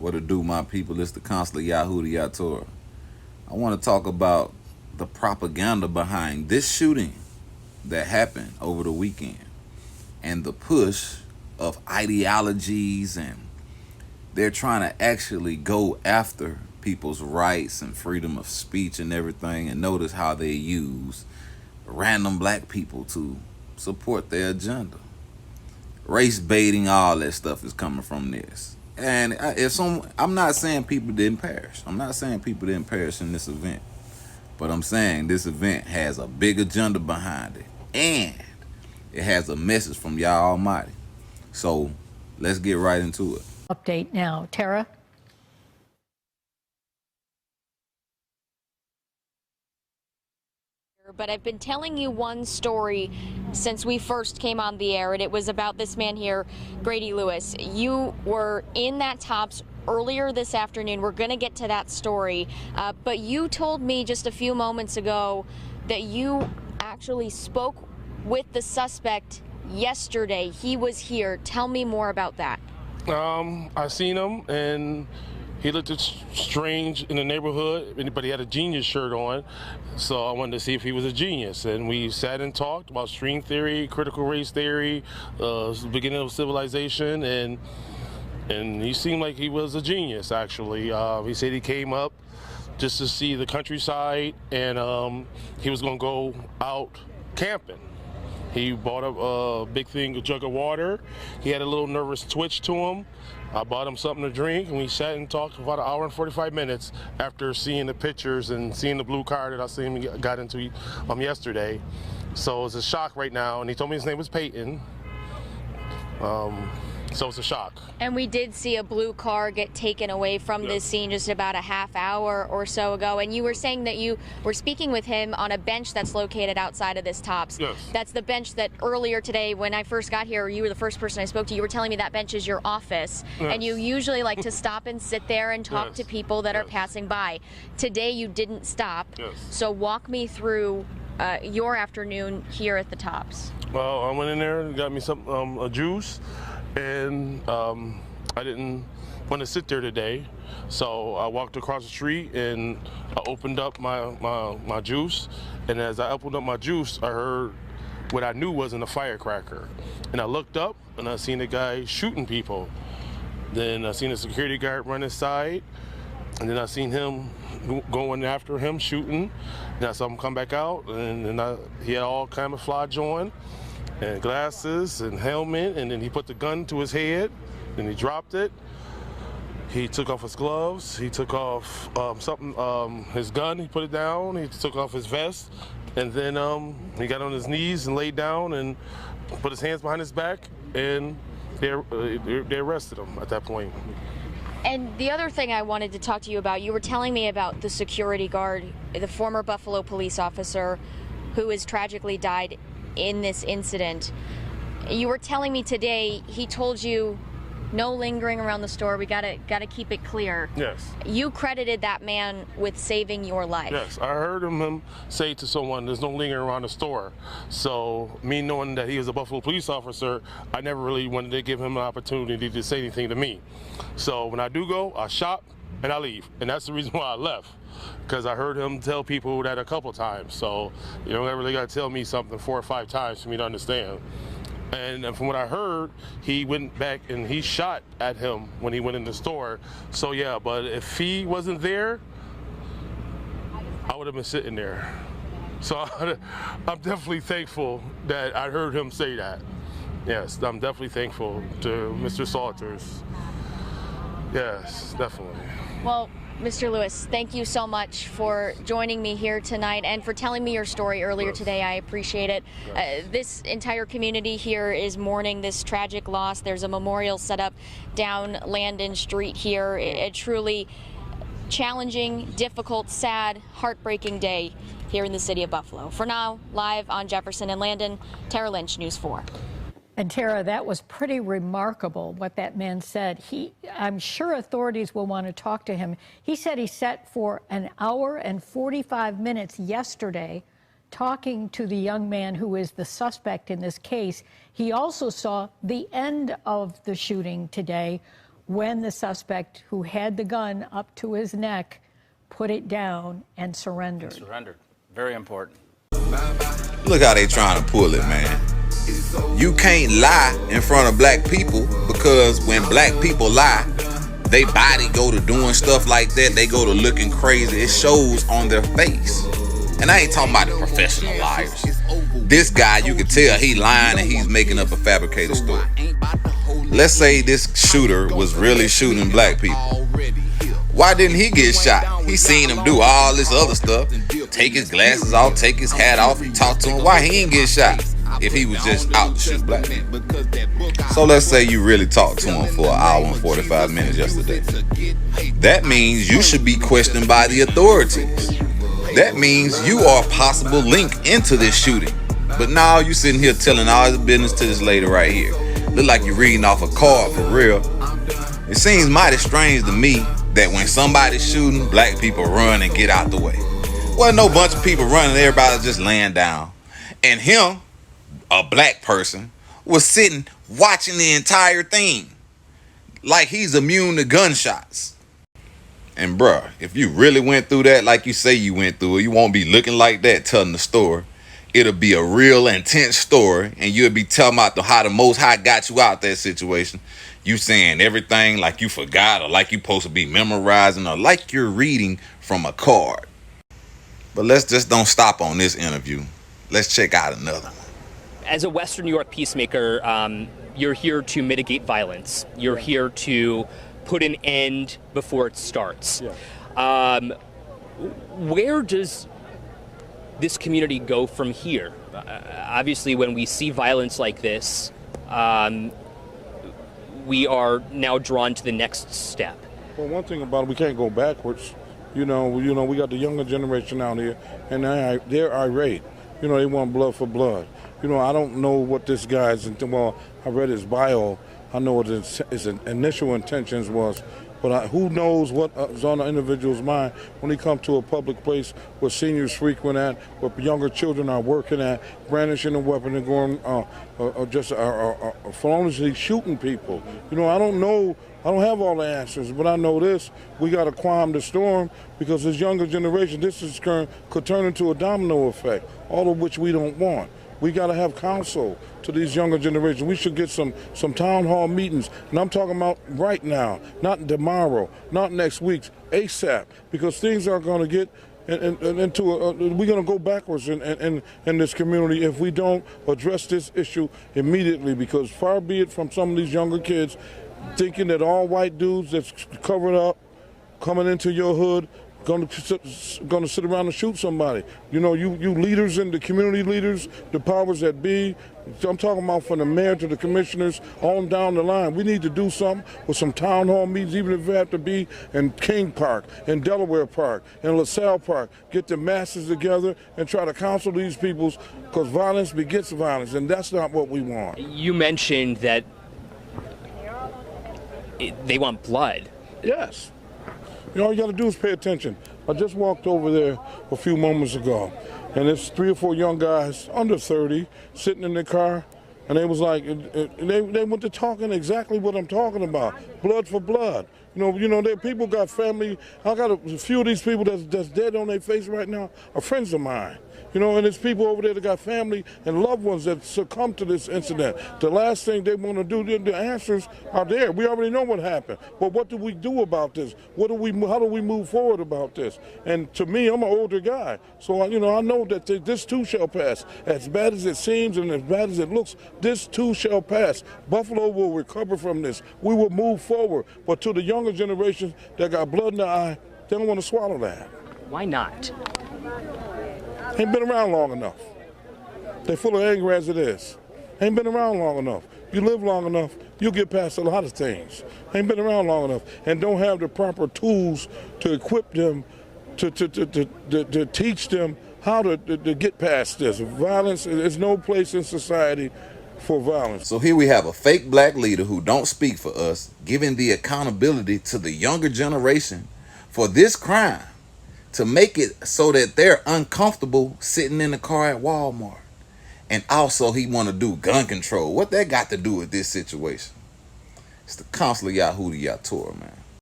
What to do, my people? It's the Consular Yahoo Yatora. I want to talk about the propaganda behind this shooting that happened over the weekend and the push of ideologies, and they're trying to actually go after people's rights and freedom of speech and everything, and notice how they use random black people to support their agenda. Race baiting, all that stuff is coming from this. And I'm not saying people didn't perish. I'm not saying people didn't perish in this event. But I'm saying this event has a big agenda behind it. And it has a message from Yah Almighty. So let's get right into it. Update now. Tara? But I've been telling you one story since we first came on the air, and it was about this man here, Grady Lewis. You were in that Tops earlier this afternoon. We're going to get to that story. But you told me just a few moments ago that you actually spoke with the suspect yesterday. He was here. Tell me more about that. I seen him, and he looked strange in the neighborhood, but he had a genius shirt on, so I wanted to see if he was a genius. And we sat and talked about string theory, critical race theory, beginning of civilization, and he seemed like he was a genius, actually. He said he came up just to see the countryside, and he was going to go out camping. He bought a big thing, a jug of water. He had a little nervous twitch to him. I bought him something to drink, and we sat and talked for about an hour and 45 minutes after seeing the pictures and seeing the blue car that I seen him got into yesterday. So it's a shock right now, and he told me his name was Peyton. So it's a shock. And we did see a blue car get taken away from this scene just about a half hour or so ago. And you were saying that you were speaking with him on a bench that's located outside of this Tops. Yes. That's the bench that earlier today, when I first got here, you were the first person I spoke to. You were telling me that bench is your office. Yes. And you usually like to stop and sit there and talk Yes. to people that are Yes. passing by. Today you didn't stop. Yes. So walk me through your afternoon here at the Tops. Well, I went in there and got me some a juice, and I didn't want to sit there today, so I walked across the street and I opened up my juice, and as I opened up my juice, I heard what I knew wasn't a firecracker, and I looked up and I seen a guy shooting people. Then I seen a security guard run inside, and then I seen him going after him, shooting. And I saw him come back out, and he had all camouflage on, and glasses and helmet, and then he put the gun to his head, and he dropped it. He took off his gloves, he took off his gun, he put it down, he took off his vest, and then he got on his knees and laid down and put his hands behind his back, and they arrested him at that point. And the other thing I wanted to talk to you about, you were telling me about the security guard, the former Buffalo police officer who has tragically died in this incident. You were telling me today he told you no lingering around the store. We gotta keep it clear. Yes. You credited that man with saving your life. Yes, I heard him say to someone, "There's no lingering around the store." So me knowing that he was a Buffalo police officer, I never really wanted to give him an opportunity to say anything to me. So when I do go, I shop and I leave, and that's the reason why I left, because I heard him tell people that a couple times. So you don't really got to tell me something 4 or 5 times for me to understand. And from what I heard, he went back and he shot at him when he went in the store. So yeah, but if he wasn't there, I would have been sitting there. So I'm definitely thankful that I heard him say that. Yes, I'm definitely thankful to Mr. Salters. Yes, definitely. Well, Mr. Lewis, thank you so much for joining me here tonight and for telling me your story earlier today. I appreciate it. This entire community here is mourning this tragic loss. There's a memorial set up down Landon Street here. A truly challenging, difficult, sad, heartbreaking day here in the city of Buffalo. For now, live on Jefferson and Landon, Tara Lynch, News 4. And Tara, that was pretty remarkable what that man said. I'm sure authorities will want to talk to him. He said he sat for an hour and 45 minutes yesterday talking to the young man who is the suspect in this case. He also saw the end of the shooting today. when the suspect who had the gun up to his neck put it down and surrendered. Very important. Look how they trying to pull it, man. You can't lie in front of black people, because when black people lie, they body go to doing stuff like that. They go to looking crazy. It shows on their face. And I ain't talking about the professional liars. This guy, you can tell he lying and he's making up a fabricated story. Let's say this shooter was really shooting black people. Why didn't he get shot? He seen him do all this other stuff. Take his glasses off, take his hat off, and talk to him. Why he ain't get shot if he was just out to shoot black people? So let's say you really talked to him for an hour and 45 minutes yesterday. That means you should be questioned by the authorities. That means you are a possible link into this shooting. But now you sitting here telling all the business to this lady right here. Look like you're reading off a card for real. It seems mighty strange to me that when somebody's shooting, black people run and get out the way. Well, no bunch of people running, everybody just laying down. And him, a black person, was sitting watching the entire thing like he's immune to gunshots. And bruh, if you really went through that like you say you went through it, you won't be looking like that telling the story. It'll be a real intense story, and you'll be telling about how the Most High got you out that situation. You saying everything like you forgot, or like you supposed to be memorizing, or like you're reading from a card. But let's just don't stop on this interview. Let's check out another one. As a Western New York peacemaker, you're here to mitigate violence. You're here to put an end before it starts. Yeah. Where does this community go from here? Obviously, when we see violence like this, we are now drawn to the next step. Well, one thing about it, we can't go backwards. You know, we got the younger generation out here, and they're irate. You know, they want blood for blood. You know, I don't know what this guy's, well, I read his bio. I know what his initial intentions was, but who knows what's on the individual's mind when he comes to a public place where seniors frequent at, where younger children are working at, brandishing a weapon and going feloniously shooting people. You know, I don't know. I don't have all the answers, but I know this. We got to calm the storm, because this younger generation, could turn into a domino effect, all of which we don't want. We got to have counsel to these younger generations. We should get some town hall meetings, and I'm talking about right now, not tomorrow, not next week, ASAP, because things are going to get we're going to go backwards in this community if we don't address this issue immediately, because far be it from some of these younger kids thinking that all white dudes that's covered up coming into your hood going to sit around and shoot somebody. You know, you leaders and the community leaders, the powers that be, I'm talking about from the mayor to the commissioners on down the line. We need to do something with some town hall meetings, even if it have to be in King Park, in Delaware Park, in LaSalle Park. Get the masses together and try to counsel these people, because violence begets violence, and that's not what we want. You mentioned that they want blood. Yes. You know, all you got to do is pay attention. I just walked over there a few moments ago, and there's 3 or 4 young guys under 30 sitting in their car, and they was like, they went to talking exactly what I'm talking about, blood for blood. You know, there people got family. I got a few of these people that's dead on their face right now are friends of mine. You know, and there's people over there that got family and loved ones that succumbed to this incident. The last thing they want to do, the answers are there. We already know what happened. But what do we do about this? How do we move forward about this? And to me, I'm an older guy. So, you know, I know that this too shall pass. As bad as it seems and as bad as it looks, this too shall pass. Buffalo will recover from this. We will move forward. But to the younger generations that got blood in their eye, they don't want to swallow that. Why not? Ain't been around long enough. They're full of anger as it is. Ain't been around long enough. You live long enough, you'll get past a lot of things. Ain't been around long enough, and don't have the proper tools to equip them, to teach them how to get past this. Violence, there's no place in society for violence. So here we have a fake black leader who don't speak for us, giving the accountability to the younger generation for this crime, to make it so that they're uncomfortable sitting in the car at Walmart. And also he want to do gun control. What that got to do with this situation? It's the Consular Yahudiya tour, man.